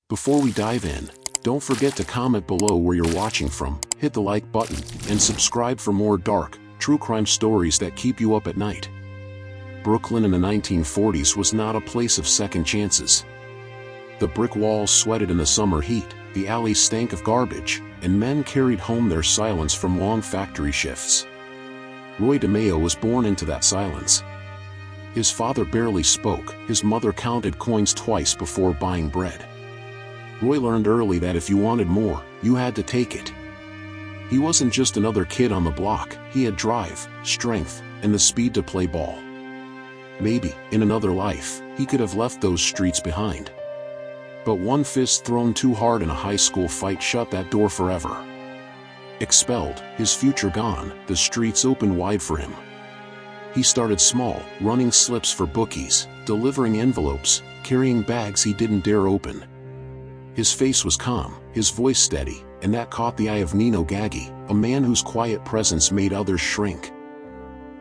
Before we dive in, don't forget to comment below where you're watching from, hit the like button, and subscribe for more dark, true crime stories that keep you up at night. Brooklyn in the 1940s was not a place of second chances. The brick walls sweated in the summer heat, the alleys stank of garbage, and men carried home their silence from long factory shifts. Roy DeMeo was born into that silence. His father barely spoke, his mother counted coins twice before buying bread. Roy learned early that if you wanted more, you had to take it. He wasn't just another kid on the block, he had drive, strength, and the speed to play ball. Maybe, in another life, he could have left those streets behind. But one fist thrown too hard in a high school fight shut that door forever. Expelled, his future gone, the streets opened wide for him. He started small, running slips for bookies, delivering envelopes, carrying bags he didn't dare open. His face was calm, his voice steady, and that caught the eye of Nino Gaggi, a man whose quiet presence made others shrink.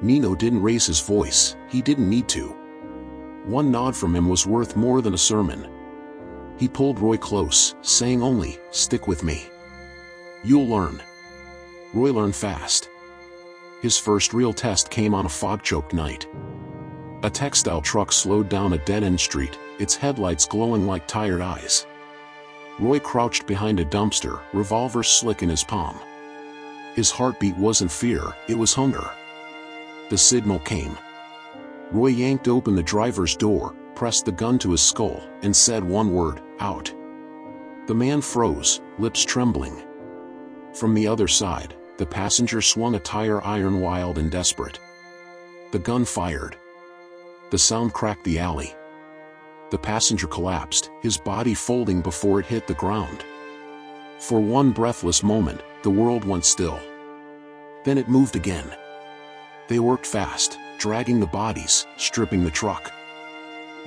Nino didn't raise his voice, he didn't need to. One nod from him was worth more than a sermon. He pulled Roy close, saying only, "Stick with me. You'll learn." Roy learned fast. His first real test came on a fog-choked night. A textile truck slowed down a dead-end street, its headlights glowing like tired eyes. Roy crouched behind a dumpster, revolver slick in his palm. His heartbeat wasn't fear, it was hunger. The signal came. Roy yanked open the driver's door, pressed the gun to his skull, and said one word, "Out." The man froze, lips trembling. From the other side, the passenger swung a tire iron wild and desperate. The gun fired. The sound cracked the alley. The passenger collapsed, his body folding before it hit the ground. For one breathless moment, the world went still. Then it moved again. They worked fast, dragging the bodies, stripping the truck.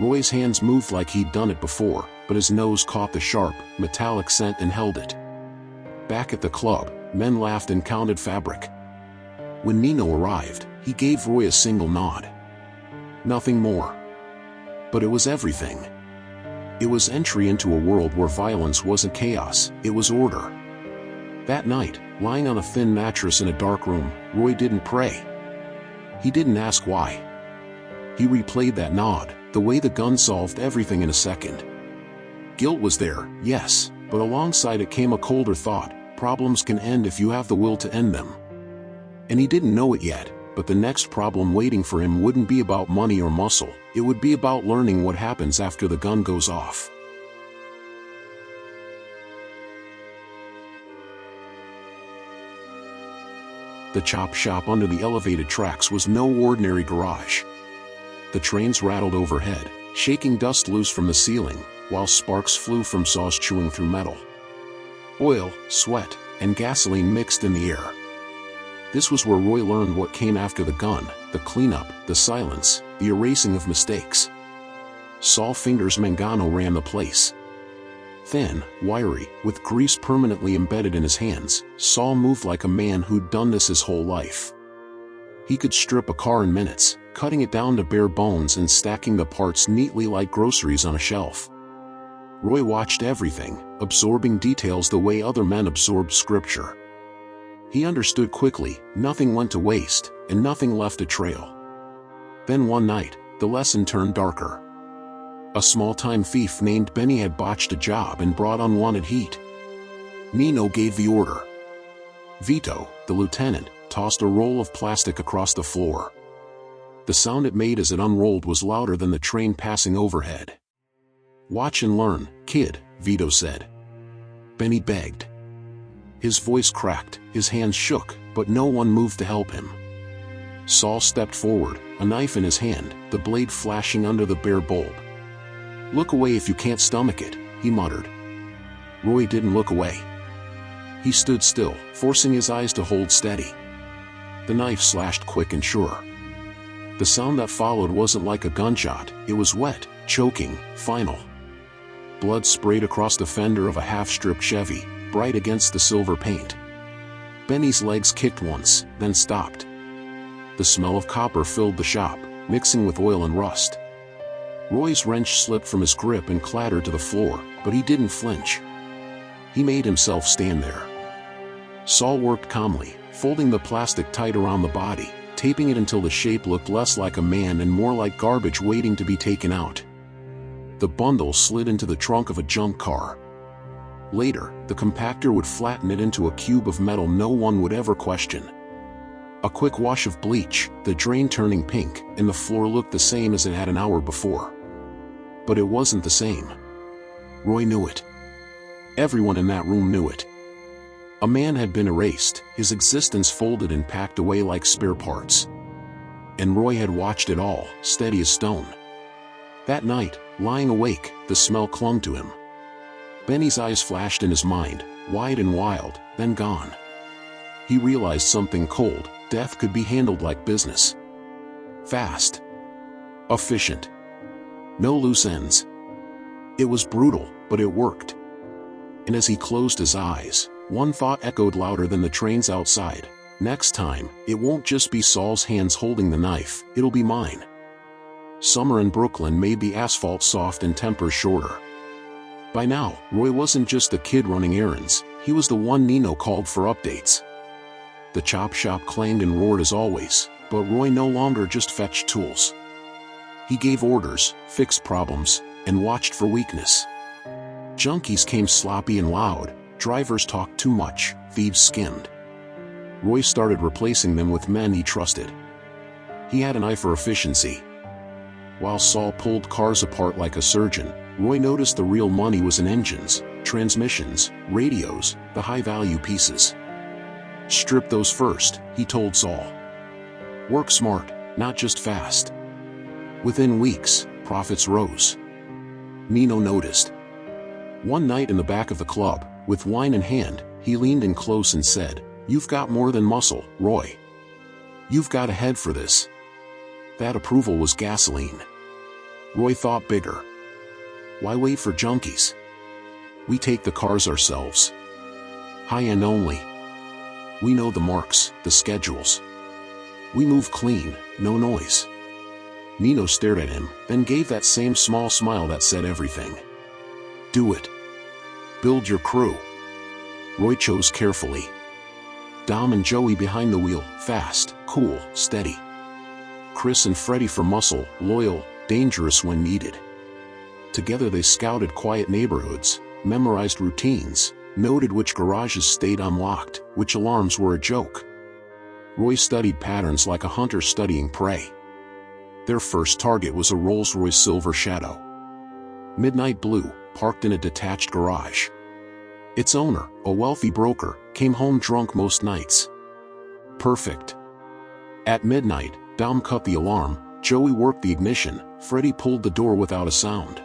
Roy's hands moved like he'd done it before, but his nose caught the sharp, metallic scent and held it. Back at the club, men laughed and counted fabric. When Nino arrived, he gave Roy a single nod. Nothing more. But it was everything. It was entry into a world where violence wasn't chaos, it was order. That night, lying on a thin mattress in a dark room, Roy didn't pray. He didn't ask why. He replayed that nod, the way the gun solved everything in a second. Guilt was there, yes, but alongside it came a colder thought: problems can end if you have the will to end them. And he didn't know it yet, but the next problem waiting for him wouldn't be about money or muscle, it would be about learning what happens after the gun goes off. The chop shop under the elevated tracks was no ordinary garage. The trains rattled overhead, shaking dust loose from the ceiling, while sparks flew from saws chewing through metal. Oil, sweat, and gasoline mixed in the air. This was where Roy learned what came after the gun: the cleanup, the silence, the erasing of mistakes. Saul Fingers Mangano ran the place. Thin, wiry, with grease permanently embedded in his hands, Saul moved like a man who'd done this his whole life. He could strip a car in minutes, cutting it down to bare bones and stacking the parts neatly like groceries on a shelf. Roy watched everything, absorbing details the way other men absorbed scripture. He understood quickly, nothing went to waste, and nothing left a trail. Then one night, the lesson turned darker. A small-time thief named Benny had botched a job and brought unwanted heat. Nino gave the order. Vito, the lieutenant, tossed a roll of plastic across the floor. The sound it made as it unrolled was louder than the train passing overhead. "Watch and learn, kid," Vito said. Benny begged. His voice cracked, his hands shook, but no one moved to help him. Saul stepped forward, a knife in his hand, the blade flashing under the bare bulb. "Look away if you can't stomach it," he muttered. Roy didn't look away. He stood still, forcing his eyes to hold steady. The knife slashed quick and sure. The sound that followed wasn't like a gunshot, it was wet, choking, final. Blood sprayed across the fender of a half-stripped Chevy, bright against the silver paint. Benny's legs kicked once, then stopped. The smell of copper filled the shop, mixing with oil and rust. Roy's wrench slipped from his grip and clattered to the floor, but he didn't flinch. He made himself stand there. Saul worked calmly, folding the plastic tight around the body, taping it until the shape looked less like a man and more like garbage waiting to be taken out. The bundle slid into the trunk of a junk car. Later, the compactor would flatten it into a cube of metal no one would ever question. A quick wash of bleach, the drain turning pink, and the floor looked the same as it had an hour before. But it wasn't the same. Roy knew it. Everyone in that room knew it. A man had been erased, his existence folded and packed away like spare parts. And Roy had watched it all, steady as stone. That night, lying awake, the smell clung to him. Benny's eyes flashed in his mind, wide and wild, then gone. He realized something cold: death could be handled like business. Fast. Efficient. No loose ends. It was brutal, but it worked. And as he closed his eyes, one thought echoed louder than the trains outside. Next time, it won't just be Saul's hands holding the knife, it'll be mine. Summer in Brooklyn made the asphalt soft and tempers shorter. By now, Roy wasn't just a kid running errands, he was the one Nino called for updates. The chop shop clanged and roared as always, but Roy no longer just fetched tools. He gave orders, fixed problems, and watched for weakness. Junkies came sloppy and loud, drivers talked too much, thieves skimmed. Roy started replacing them with men he trusted. He had an eye for efficiency. While Saul pulled cars apart like a surgeon, Roy noticed the real money was in engines, transmissions, radios, the high-value pieces. Strip those first, he told Saul. Work smart, not just fast. Within weeks, profits rose. Nino noticed. One night in the back of the club, with wine in hand, he leaned in close and said, "You've got more than muscle, Roy. You've got a head for this." That approval was gasoline. Roy thought bigger. Why wait for junkies? We take the cars ourselves. High-end only. We know the marks, the schedules. We move clean, no noise. Nino stared at him, then gave that same small smile that said everything. Do it. Build your crew. Roy chose carefully. Dom and Joey behind the wheel, fast, cool, steady. Chris and Freddie for muscle, loyal, dangerous when needed. Together they scouted quiet neighborhoods, memorized routines, noted which garages stayed unlocked, which alarms were a joke. Roy studied patterns like a hunter studying prey. Their first target was a Rolls-Royce Silver Shadow. Midnight blue, parked in a detached garage. Its owner, a wealthy broker, came home drunk most nights. Perfect. At midnight, Dom cut the alarm, Joey worked the ignition, Freddie pulled the door without a sound.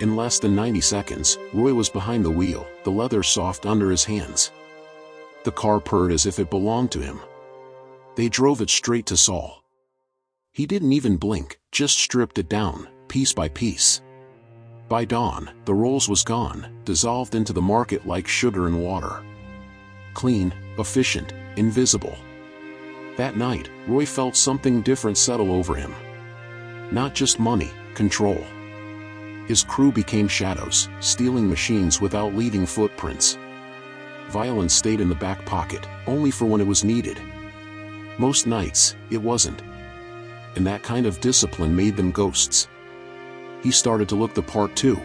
In less than 90 seconds, Roy was behind the wheel, the leather soft under his hands. The car purred as if it belonged to him. They drove it straight to Saul. He didn't even blink, just stripped it down, piece by piece. By dawn, the Rolls was gone, dissolved into the market like sugar and water. Clean, efficient, invisible. That night, Roy felt something different settle over him. Not just money, control. His crew became shadows, stealing machines without leaving footprints. Violence stayed in the back pocket, only for when it was needed. Most nights, it wasn't. And that kind of discipline made them ghosts. He started to look the part too.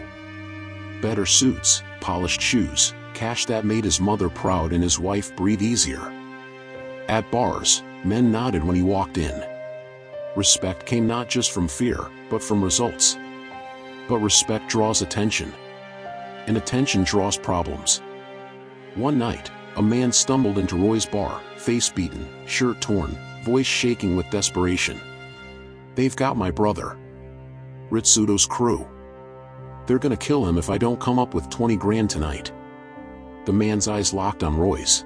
Better suits, polished shoes, cash that made his mother proud and his wife breathe easier. At bars, men nodded when he walked in. Respect came not just from fear, but from results. But respect draws attention. And attention draws problems. One night, a man stumbled into Roy's bar, face beaten, shirt torn, voice shaking with desperation. "They've got my brother. Ritsuto's crew. They're gonna kill him if I don't come up with 20 grand tonight." The man's eyes locked on Roy's.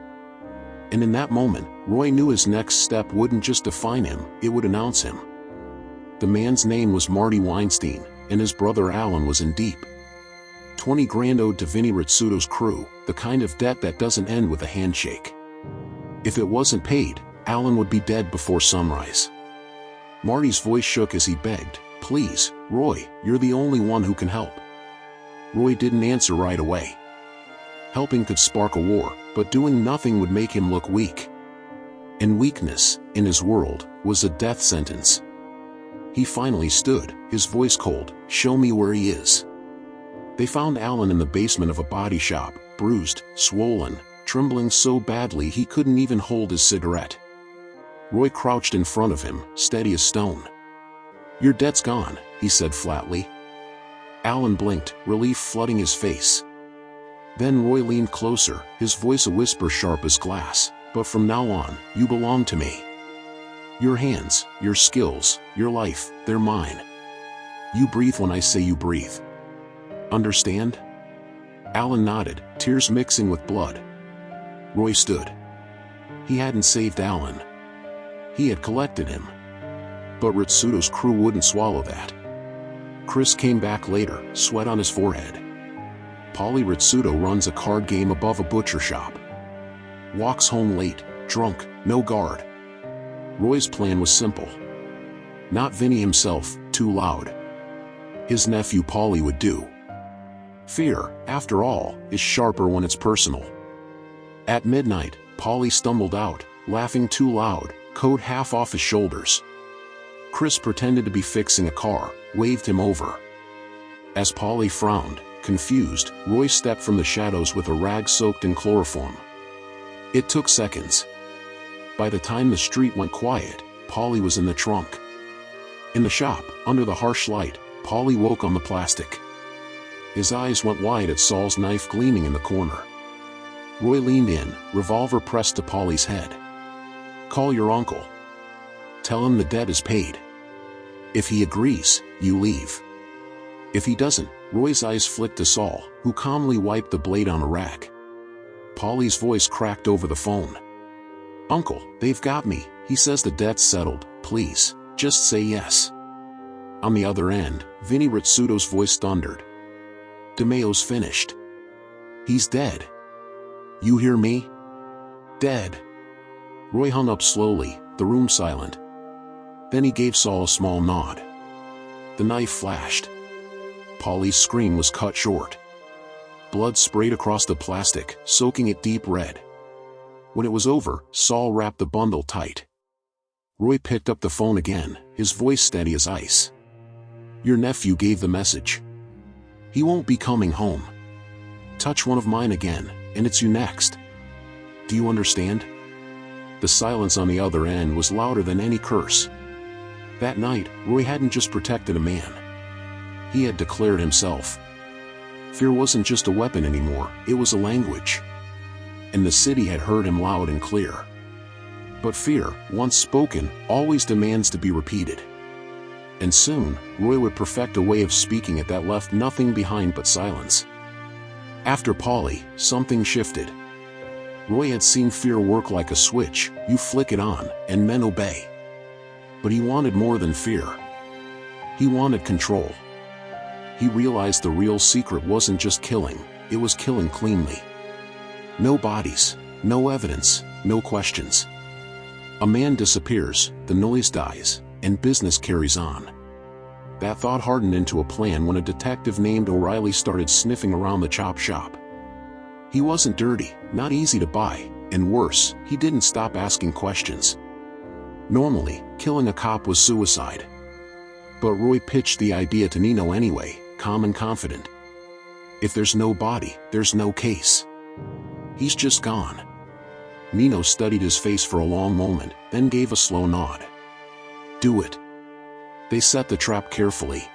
And in that moment, Roy knew his next step wouldn't just define him, it would announce him. The man's name was Marty Weinstein, and his brother Alan was in deep. 20 grand owed to Vinny Ritsuto's crew, the kind of debt that doesn't end with a handshake. If it wasn't paid, Alan would be dead before sunrise. Marty's voice shook as he begged, "Please, Roy, you're the only one who can help." Roy didn't answer right away. Helping could spark a war, but doing nothing would make him look weak. And weakness, in his world, was a death sentence. He finally stood, his voice cold. "Show me where he is." They found Alan in the basement of a body shop, bruised, swollen, trembling so badly he couldn't even hold his cigarette. Roy crouched in front of him, steady as stone. "Your debt's gone," he said flatly. Alan blinked, relief flooding his face. Then Roy leaned closer, his voice a whisper sharp as glass. "But from now on, you belong to me. Your hands, your skills, your life, they're mine. You breathe when I say you breathe. Understand?" Alan nodded, tears mixing with blood. Roy stood. He hadn't saved Alan. He had collected him. But Ritsuto's crew wouldn't swallow that. Chris came back later, sweat on his forehead. Paulie Ritsuto runs a card game above a butcher shop. Walks home late, drunk, no guard. Roy's plan was simple. Not Vinny himself, too loud. His nephew Paulie would do. Fear, after all, is sharper when it's personal. At midnight, Paulie stumbled out, laughing too loud, coat half off his shoulders. Chris pretended to be fixing a car, waved him over. As Paulie frowned, confused, Roy stepped from the shadows with a rag soaked in chloroform. It took seconds. By the time the street went quiet, Paulie was in the trunk. In the shop, under the harsh light, Paulie woke on the plastic. His eyes went wide at Saul's knife gleaming in the corner. Roy leaned in, revolver pressed to Paulie's head. "Call your uncle. Tell him the debt is paid. If he agrees, you leave. If he doesn't," Roy's eyes flicked to Saul, who calmly wiped the blade on a rag. Paulie's voice cracked over the phone. "Uncle, they've got me. He says the debt's settled. Please, just say yes." On the other end, Vinny Ritsuto's voice thundered. "DeMeo's finished. He's dead. You hear me? Dead." Roy hung up slowly, the room silent. Then he gave Saul a small nod. The knife flashed. Paulie's scream was cut short. Blood sprayed across the plastic, soaking it deep red. When it was over, Saul wrapped the bundle tight. Roy picked up the phone again, his voice steady as ice. "Your nephew gave the message. He won't be coming home. Touch one of mine again, and it's you next. Do you understand?" The silence on the other end was louder than any curse. That night, Roy hadn't just protected a man. He had declared himself. Fear wasn't just a weapon anymore, it was a language. And the city had heard him loud and clear. But fear, once spoken, always demands to be repeated. And soon, Roy would perfect a way of speaking it that left nothing behind but silence. After Paulie, something shifted. Roy had seen fear work like a switch, you flick it on, and men obey. But he wanted more than fear. He wanted control. He realized the real secret wasn't just killing, it was killing cleanly. No bodies, no evidence, no questions. A man disappears, the noise dies, and business carries on. That thought hardened into a plan when a detective named O'Reilly started sniffing around the chop shop. He wasn't dirty, not easy to buy, and worse, he didn't stop asking questions. Normally, killing a cop was suicide. But Roy pitched the idea to Nino anyway, calm and confident. If there's no body, there's no case. He's just gone. Nino studied his face for a long moment, then gave a slow nod. Do it. They set the trap carefully.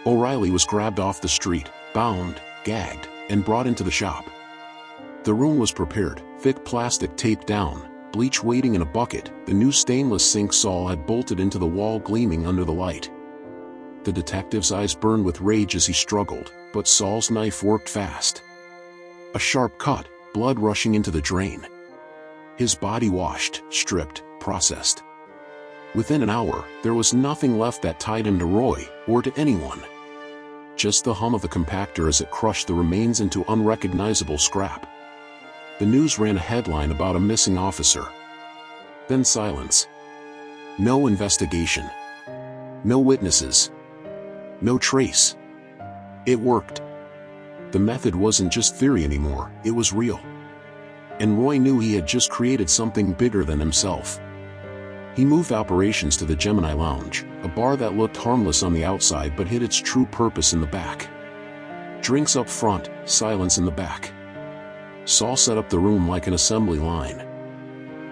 O'Reilly was grabbed off the street, bound, gagged, and brought into the shop. The room was prepared, thick plastic taped down, bleach waiting in a bucket, the new stainless sink Saul had bolted into the wall gleaming under the light. The detective's eyes burned with rage as he struggled, but Saul's knife worked fast. A sharp cut, blood rushing into the drain. His body washed, stripped, processed. Within an hour, there was nothing left that tied him to Roy, or to anyone. Just the hum of the compactor as it crushed the remains into unrecognizable scrap. The news ran a headline about a missing officer. Then silence. No investigation. No witnesses. No trace. It worked. The method wasn't just theory anymore, it was real. And Roy knew he had just created something bigger than himself. He moved operations to the Gemini Lounge, a bar that looked harmless on the outside but hid its true purpose in the back. Drinks up front, silence in the back. Saul set up the room like an assembly line.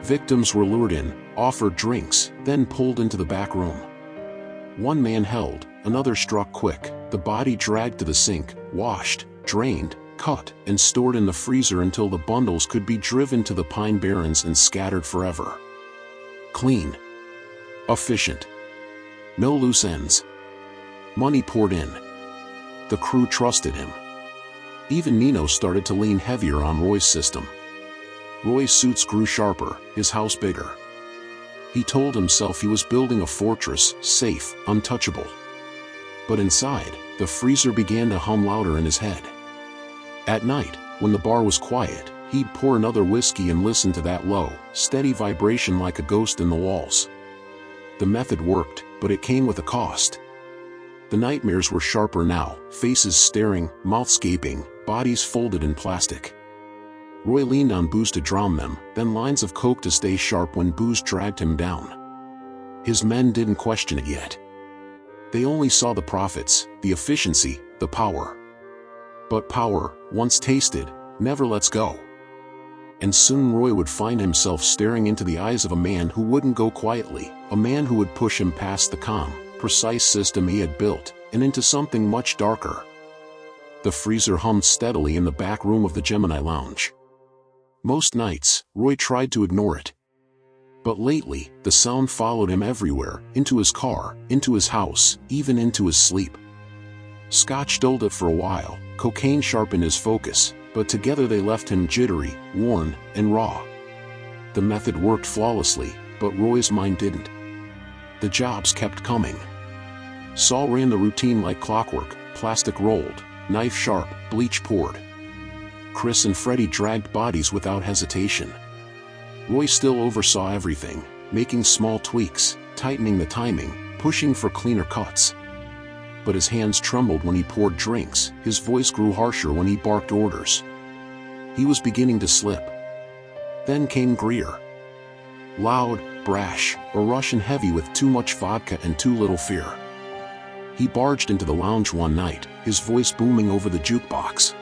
Victims were lured in, offered drinks, then pulled into the back room. One man held, another struck quick, the body dragged to the sink, washed, drained, cut, and stored in the freezer until the bundles could be driven to the Pine Barrens and scattered forever. Clean. Efficient. No loose ends. Money poured in. The crew trusted him. Even Nino started to lean heavier on Roy's system. Roy's suits grew sharper, his house bigger. He told himself he was building a fortress, safe, untouchable. But inside, the freezer began to hum louder in his head. At night, when the bar was quiet, he'd pour another whiskey and listen to that low, steady vibration like a ghost in the walls. The method worked, but it came with a cost. The nightmares were sharper now, faces staring, mouths gaping, bodies folded in plastic. Roy leaned on booze to drown them, then lines of coke to stay sharp when booze dragged him down. His men didn't question it yet. They only saw the profits, the efficiency, the power. But power, once tasted, never lets go. And soon Roy would find himself staring into the eyes of a man who wouldn't go quietly, a man who would push him past the calm, precise system he had built, and into something much darker. The freezer hummed steadily in the back room of the Gemini Lounge. Most nights, Roy tried to ignore it. But lately, the sound followed him everywhere, into his car, into his house, even into his sleep. Scotch dulled it for a while, cocaine sharpened his focus, but together they left him jittery, worn, and raw. The method worked flawlessly, but Roy's mind didn't. The jobs kept coming. Saul ran the routine like clockwork, plastic rolled, knife sharp, bleach poured. Chris and Freddie dragged bodies without hesitation. Roy still oversaw everything, making small tweaks, tightening the timing, pushing for cleaner cuts. But his hands trembled when he poured drinks, his voice grew harsher when he barked orders. He was beginning to slip. Then came Greer. Loud, brash, a Russian heavy with too much vodka and too little fear. He barged into the lounge one night, his voice booming over the jukebox.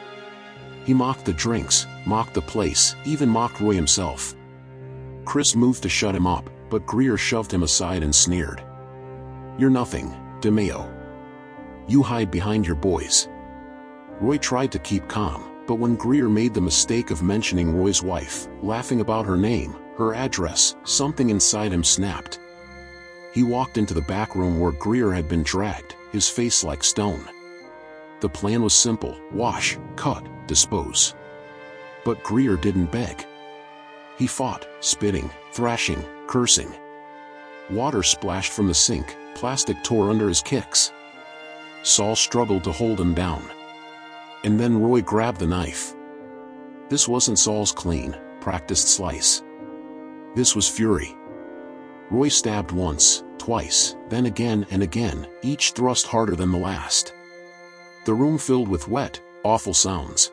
He mocked the drinks, mocked the place, even mocked Roy himself. Chris moved to shut him up, but Greer shoved him aside and sneered. "You're nothing, DeMeo. You hide behind your boys." Roy tried to keep calm, but when Greer made the mistake of mentioning Roy's wife, laughing about her name, her address, something inside him snapped. He walked into the back room where Greer had been dragged, his face like stone. The plan was simple: wash, cut, dispose. But Greer didn't beg. He fought, spitting, thrashing, cursing. Water splashed from the sink, plastic tore under his kicks. Saul struggled to hold him down. And then Roy grabbed the knife. This wasn't Saul's clean, practiced slice. This was fury. Roy stabbed once, twice, then again and again, each thrust harder than the last. The room filled with wet, awful sounds.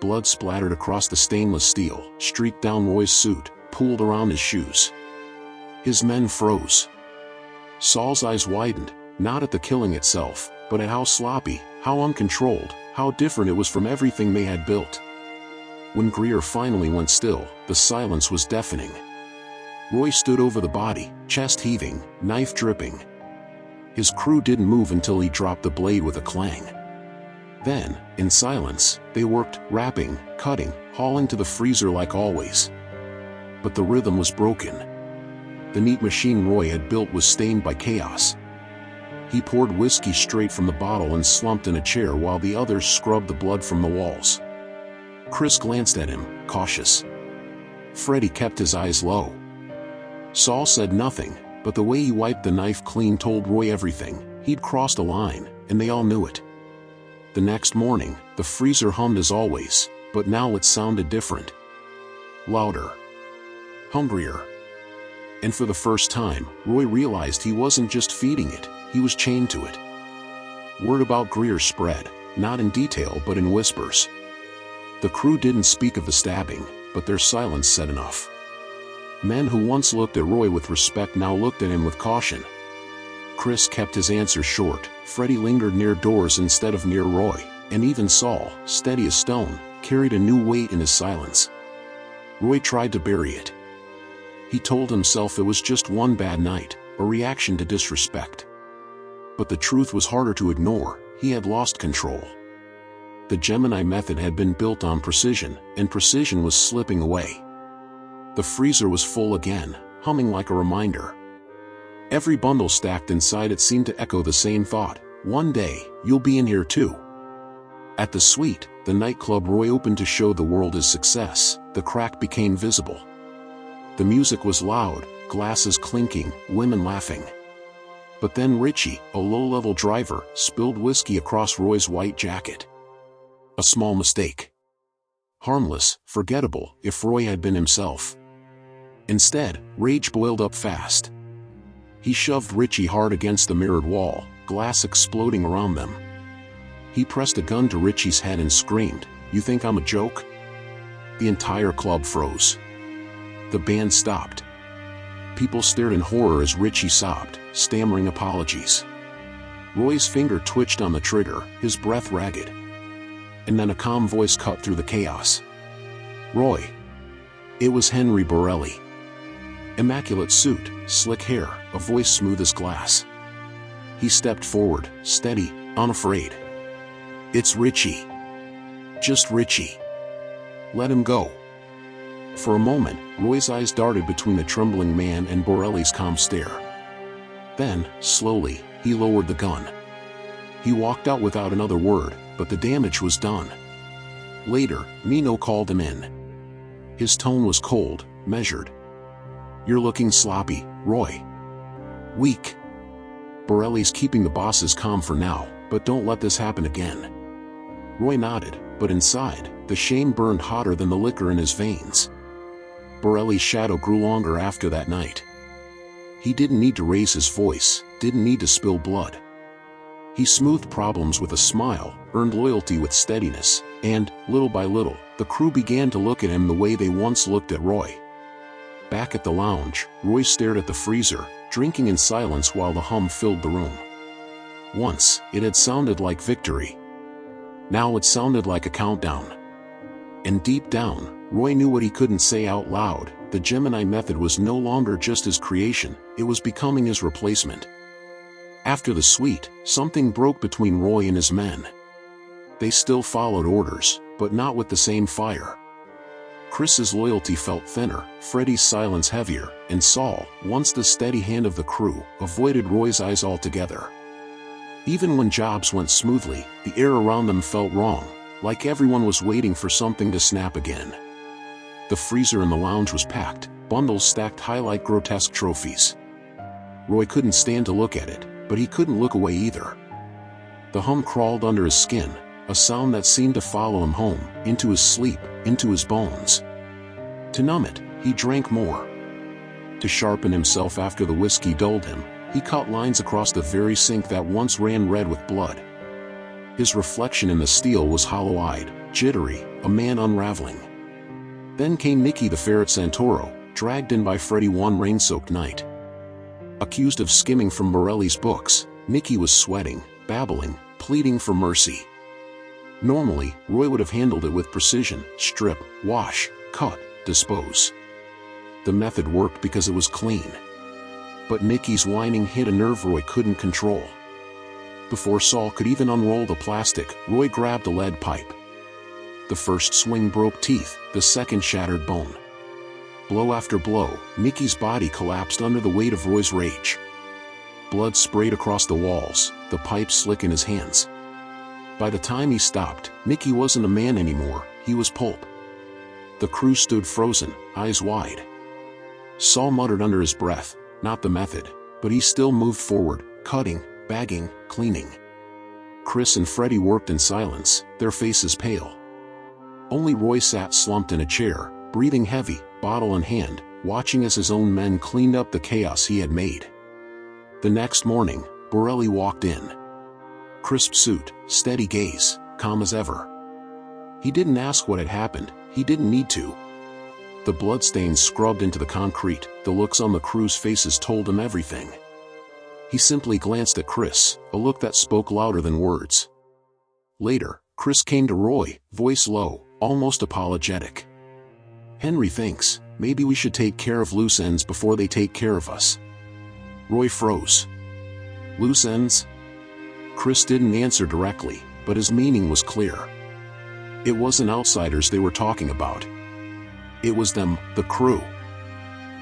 Blood splattered across the stainless steel, streaked down Roy's suit, pooled around his shoes. His men froze. Saul's eyes widened, not at the killing itself, but at how sloppy, how uncontrolled, how different it was from everything they had built. When Greer finally went still, the silence was deafening. Roy stood over the body, chest heaving, knife dripping. His crew didn't move until he dropped the blade with a clang. Then, in silence, they worked, wrapping, cutting, hauling to the freezer like always. But the rhythm was broken. The neat machine Roy had built was stained by chaos. He poured whiskey straight from the bottle and slumped in a chair while the others scrubbed the blood from the walls. Chris glanced at him, cautious. Freddie kept his eyes low. Saul said nothing, but the way he wiped the knife clean told Roy everything. He'd crossed a line, and they all knew it. The next morning, the freezer hummed as always, but now it sounded different. Louder. Hungrier. And for the first time, Roy realized he wasn't just feeding it, he was chained to it. Word about Greer spread, not in detail but in whispers. The crew didn't speak of the stabbing, but their silence said enough. Men who once looked at Roy with respect now looked at him with caution. Chris kept his answers short, Freddie lingered near doors instead of near Roy, and even Saul, steady as stone, carried a new weight in his silence. Roy tried to bury it. He told himself it was just one bad night, a reaction to disrespect. But the truth was harder to ignore, he had lost control. The Gemini Method had been built on precision, and precision was slipping away. The freezer was full again, humming like a reminder. Every bundle stacked inside it seemed to echo the same thought, one day, you'll be in here too. At the suite, the nightclub Roy opened to show the world his success, the crack became visible. The music was loud, glasses clinking, women laughing. But then Richie, a low-level driver, spilled whiskey across Roy's white jacket. A small mistake. Harmless, forgettable, if Roy had been himself. Instead, rage boiled up fast. He shoved Richie hard against the mirrored wall, glass exploding around them. He pressed a gun to Richie's head and screamed, "You think I'm a joke?" The entire club froze. The band stopped. People stared in horror as Richie sobbed, stammering apologies. Roy's finger twitched on the trigger, his breath ragged. And then a calm voice cut through the chaos. "Roy." It was Henry Borelli. Immaculate suit, slick hair, a voice smooth as glass. He stepped forward, steady, unafraid. "It's Richie. Just Richie. Let him go." For a moment, Roy's eyes darted between the trembling man and Borelli's calm stare. Then, slowly, he lowered the gun. He walked out without another word, but the damage was done. Later, Nino called him in. His tone was cold, measured. "You're looking sloppy, Roy. Weak. Borelli's keeping the bosses calm for now, but don't let this happen again." Roy nodded, but inside, the shame burned hotter than the liquor in his veins. Borelli's shadow grew longer after that night. He didn't need to raise his voice, didn't need to spill blood. He smoothed problems with a smile, earned loyalty with steadiness, and, little by little, the crew began to look at him the way they once looked at Roy. Back at the lounge, Roy stared at the freezer, drinking in silence while the hum filled the room. Once, it had sounded like victory. Now it sounded like a countdown. And deep down, Roy knew what he couldn't say out loud, the Gemini Method was no longer just his creation, it was becoming his replacement. After the suite, something broke between Roy and his men. They still followed orders, but not with the same fire. Chris's loyalty felt thinner, Freddie's silence heavier, and Saul, once the steady hand of the crew, avoided Roy's eyes altogether. Even when jobs went smoothly, the air around them felt wrong, like everyone was waiting for something to snap again. The freezer in the lounge was packed, bundles stacked high like grotesque trophies. Roy couldn't stand to look at it, but he couldn't look away either. The hum crawled under his skin, a sound that seemed to follow him home, into his sleep, into his bones. To numb it, he drank more. To sharpen himself after the whiskey dulled him, he cut lines across the very sink that once ran red with blood. His reflection in the steel was hollow-eyed, jittery, a man unraveling. Then came Nicky the Ferret Santoro, dragged in by Freddie one rain-soaked night. Accused of skimming from Borelli's books, Nicky was sweating, babbling, pleading for mercy. Normally, Roy would have handled it with precision, strip, wash, cut, dispose. The method worked because it was clean. But Nicky's whining hit a nerve Roy couldn't control. Before Saul could even unroll the plastic, Roy grabbed a lead pipe. The first swing broke teeth, the second shattered bone. Blow after blow, Nicky's body collapsed under the weight of Roy's rage. Blood sprayed across the walls, the pipe slick in his hands. By the time he stopped, Nicky wasn't a man anymore, he was pulp. The crew stood frozen, eyes wide. Saul muttered under his breath, not the method, but he still moved forward, cutting, bagging, cleaning. Chris and Freddie worked in silence, their faces pale. Only Roy sat slumped in a chair, breathing heavy, bottle in hand, watching as his own men cleaned up the chaos he had made. The next morning, Borelli walked in. Crisp suit, steady gaze, calm as ever. He didn't ask what had happened, he didn't need to. The bloodstains scrubbed into the concrete, the looks on the crew's faces told him everything. He simply glanced at Chris, a look that spoke louder than words. Later, Chris came to Roy, voice low, almost apologetic. "Henry thinks, maybe we should take care of loose ends before they take care of us." Roy froze. Loose ends? Chris didn't answer directly, but his meaning was clear. It wasn't outsiders they were talking about. It was them, the crew.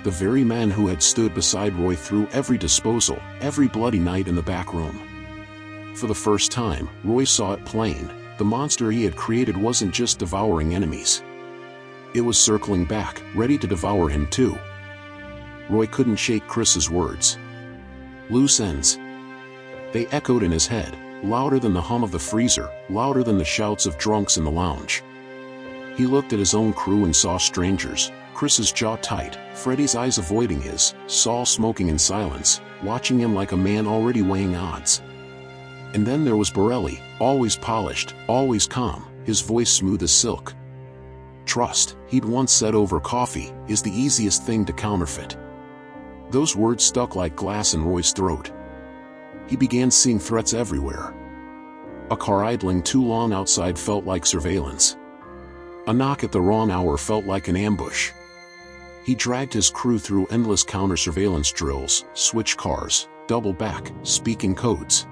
The very men who had stood beside Roy through every disposal, every bloody night in the back room. For the first time, Roy saw it plain. The monster he had created wasn't just devouring enemies. It was circling back, ready to devour him too. Roy couldn't shake Chris's words. Loose ends. They echoed in his head, louder than the hum of the freezer, louder than the shouts of drunks in the lounge. He looked at his own crew and saw strangers, Chris's jaw tight, Freddy's eyes avoiding his, Saul smoking in silence, watching him like a man already weighing odds. And then there was Borelli, always polished, always calm, his voice smooth as silk. Trust, he'd once said over coffee, is the easiest thing to counterfeit. Those words stuck like glass in Roy's throat. He began seeing threats everywhere. A car idling too long outside felt like surveillance. A knock at the wrong hour felt like an ambush. He dragged his crew through endless counter-surveillance drills, switch cars, double back, speaking codes.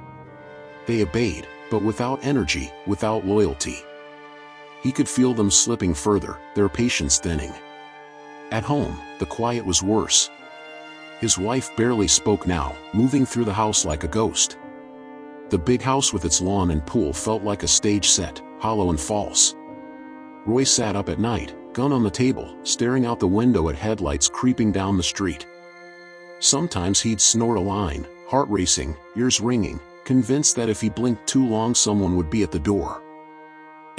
They obeyed, but without energy, without loyalty. He could feel them slipping further, their patience thinning. At home, the quiet was worse. His wife barely spoke now, moving through the house like a ghost. The big house with its lawn and pool felt like a stage set, hollow and false. Roy sat up at night, gun on the table, staring out the window at headlights creeping down the street. Sometimes he'd snort a line, heart racing, ears ringing, convinced that if he blinked too long someone would be at the door.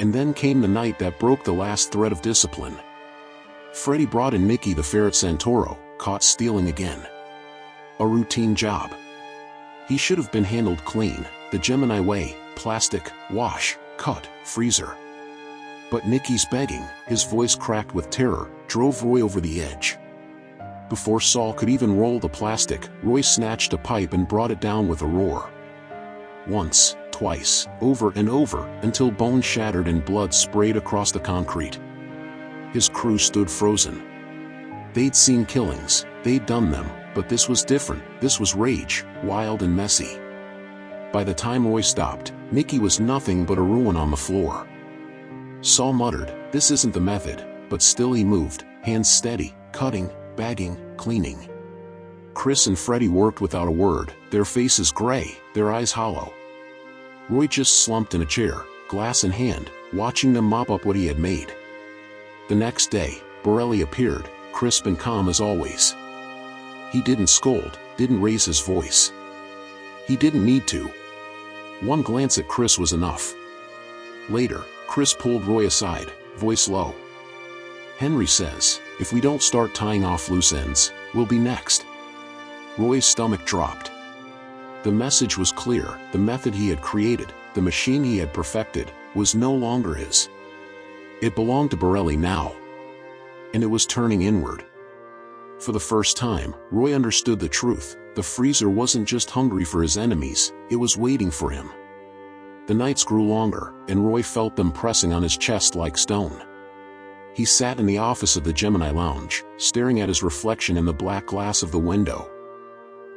And then came the night that broke the last thread of discipline. Freddy brought in Mickey the ferret Santoro, caught stealing again. A routine job. He should have been handled clean, the Gemini way, plastic, wash, cut, freezer. But Mickey's begging, his voice cracked with terror, drove Roy over the edge. Before Saul could even roll the plastic, Roy snatched a pipe and brought it down with a roar. Once, twice, over and over, until bone shattered and blood sprayed across the concrete. His crew stood frozen. They'd seen killings, they'd done them, but this was different, this was rage, wild and messy. By the time Roy stopped, Mickey was nothing but a ruin on the floor. Saul muttered, "This isn't the method," but still he moved, hands steady, cutting, bagging, cleaning. Chris and Freddy worked without a word, their faces gray, their eyes hollow. Roy just slumped in a chair, glass in hand, watching them mop up what he had made. The next day, Borelli appeared, crisp and calm as always. He didn't scold, didn't raise his voice. He didn't need to. One glance at Chris was enough. Later, Chris pulled Roy aside, voice low. "Henry says, if we don't start tying off loose ends, we'll be next." Roy's stomach dropped. The message was clear, the method he had created, the machine he had perfected, was no longer his. It belonged to Borelli now. And it was turning inward. For the first time, Roy understood the truth. The freezer wasn't just hungry for his enemies, it was waiting for him. The nights grew longer, and Roy felt them pressing on his chest like stone. He sat in the office of the Gemini lounge, staring at his reflection in the black glass of the window.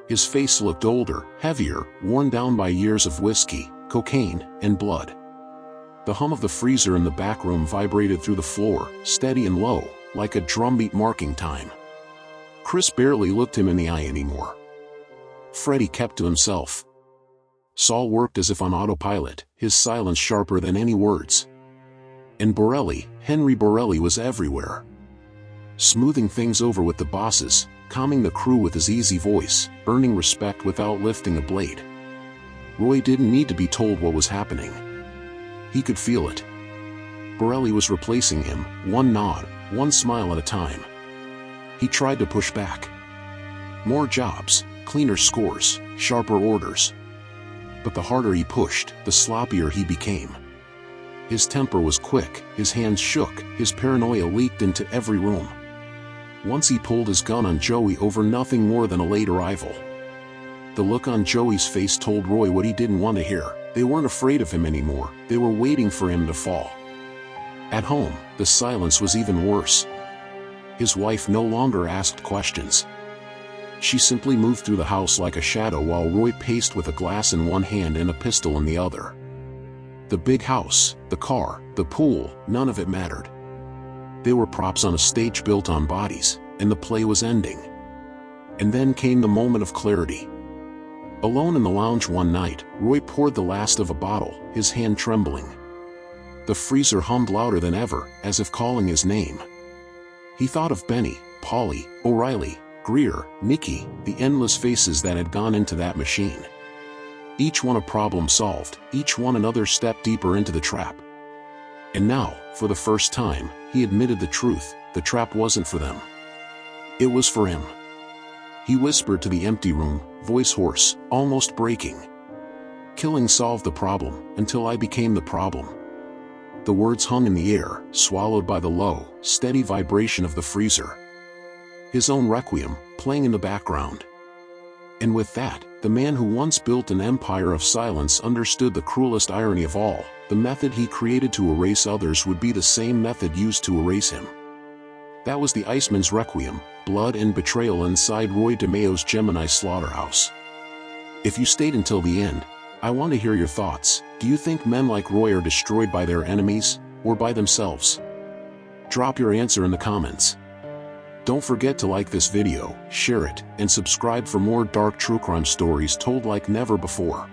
His face looked older, heavier, worn down by years of whiskey, cocaine, and blood. The hum of the freezer in the back room vibrated through the floor, steady and low, like a drumbeat marking time. Chris barely looked him in the eye anymore. Freddy kept to himself. Saul worked as if on autopilot, his silence sharper than any words. And Borelli, Henry Borelli, was everywhere. Smoothing things over with the bosses, calming the crew with his easy voice, earning respect without lifting a blade. Roy didn't need to be told what was happening. He could feel it. Borelli was replacing him, one nod, one smile at a time. He tried to push back. More jobs, cleaner scores, sharper orders. but the harder he pushed, the sloppier he became. His temper was quick, his hands shook, his paranoia leaked into every room. Once he pulled his gun on Joey over nothing more than a late arrival. The look on Joey's face told Roy what he didn't want to hear. They weren't afraid of him anymore, they were waiting for him to fall. At home, the silence was even worse. His wife no longer asked questions. She simply moved through the house like a shadow while Roy paced with a glass in one hand and a pistol in the other. The big house, the car, the pool, none of it mattered. They were props on a stage built on bodies, and the play was ending. And then came the moment of clarity. Alone in the lounge one night, Roy poured the last of a bottle, his hand trembling. The freezer hummed louder than ever, as if calling his name. He thought of Benny, Polly, O'Reilly, Greer, Nicky, the endless faces that had gone into that machine. Each one a problem solved, each one another step deeper into the trap. And now, for the first time, he admitted the truth, the trap wasn't for them. It was for him. He whispered to the empty room, voice hoarse, almost breaking. Killing solved the problem, until I became the problem. The words hung in the air, swallowed by the low, steady vibration of the freezer. His own Requiem, playing in the background. And with that, the man who once built an empire of silence understood the cruelest irony of all. The method he created to erase others would be the same method used to erase him. That was the Iceman's Requiem, blood and betrayal inside Roy DeMeo's Gemini Slaughterhouse. If you stayed until the end, I want to hear your thoughts. Do you think men like Roy are destroyed by their enemies, or by themselves? Drop your answer in the comments. Don't forget to like this video, share it, and subscribe for more dark true crime stories told like never before.